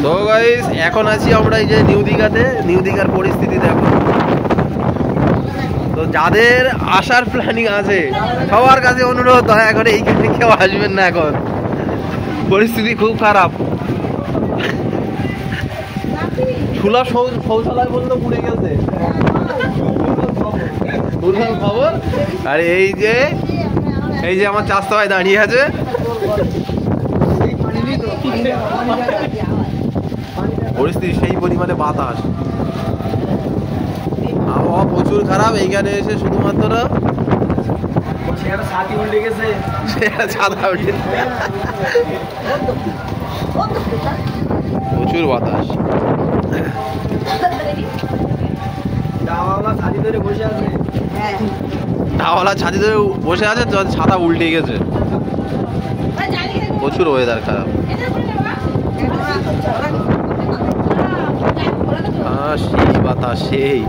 তো গাইস এখন আছি আমরা এই যে নিউ দীঘাতে। নিউ দীঘার পরিস্থিতি দেখো। তো যাদের আসার প্ল্যানিং আছে সবার কাছে অনুরোধ, দয়া করে এইখানে কেউ আসবেন না, এখন পরিস্থিতি খুব খারাপ। সুলভ শৌচালয় বললো পুড়ে গেছে, খবর। আর এই যে আমার চাষতো ভাই দাঁড়িয়ে আছে। পরিস্থিতি সেই পরিমাণে বাতাস, আবহাওয়া প্রচুর খারাপ। এইখানে এসে শুধুমাত্র ছাতা উল্টে গেছে, প্রচুর বাতাস। ডাওয়ালা ছাতি ধরে বসে আছে, ছাতা উল্টে গেছে। প্রচুর ওয়েদার খারাপ। সেই বাতাস, সেই